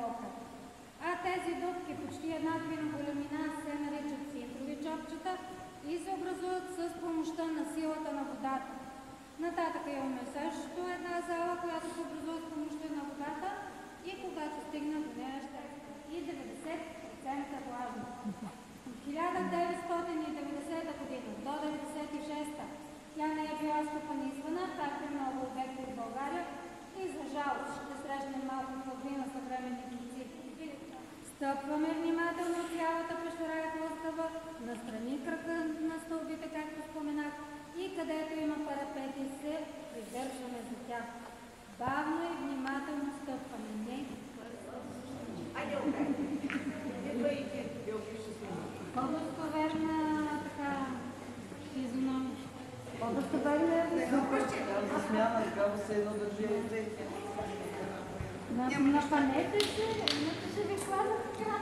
ока. А тези дупки, почти еднакви на големина, се наричат центрови чопчета и се образуват с помощта на силата на водата. Нататък имаме също една зала, която се образува с помощта на водата и когато стигна до нея ще и 90% влажност. От 1990 година до 1996 тя не е била стопанисвана, както и много обекти в България, и за жалост ще срещнем малко половина съвременните цифри. Стъпваме внимателно цялата пещера е хлъстава, настрани кръга на стълбите, както споменах, и където има парапети се придържаме за тях. Бавно и внимателно стъпваме. Не по-достоверна така физиономия. По-достоверна засмяна, такава се едно държи и напанете се, иначе ще ви хвана така.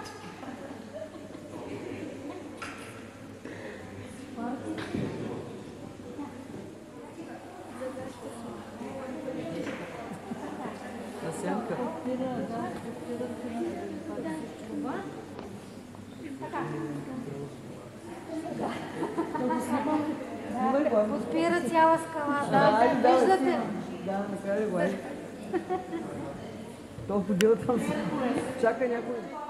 Сянка. Подпира цяла скала. Виждате? Да, направи го. То ходил там. Чака някой.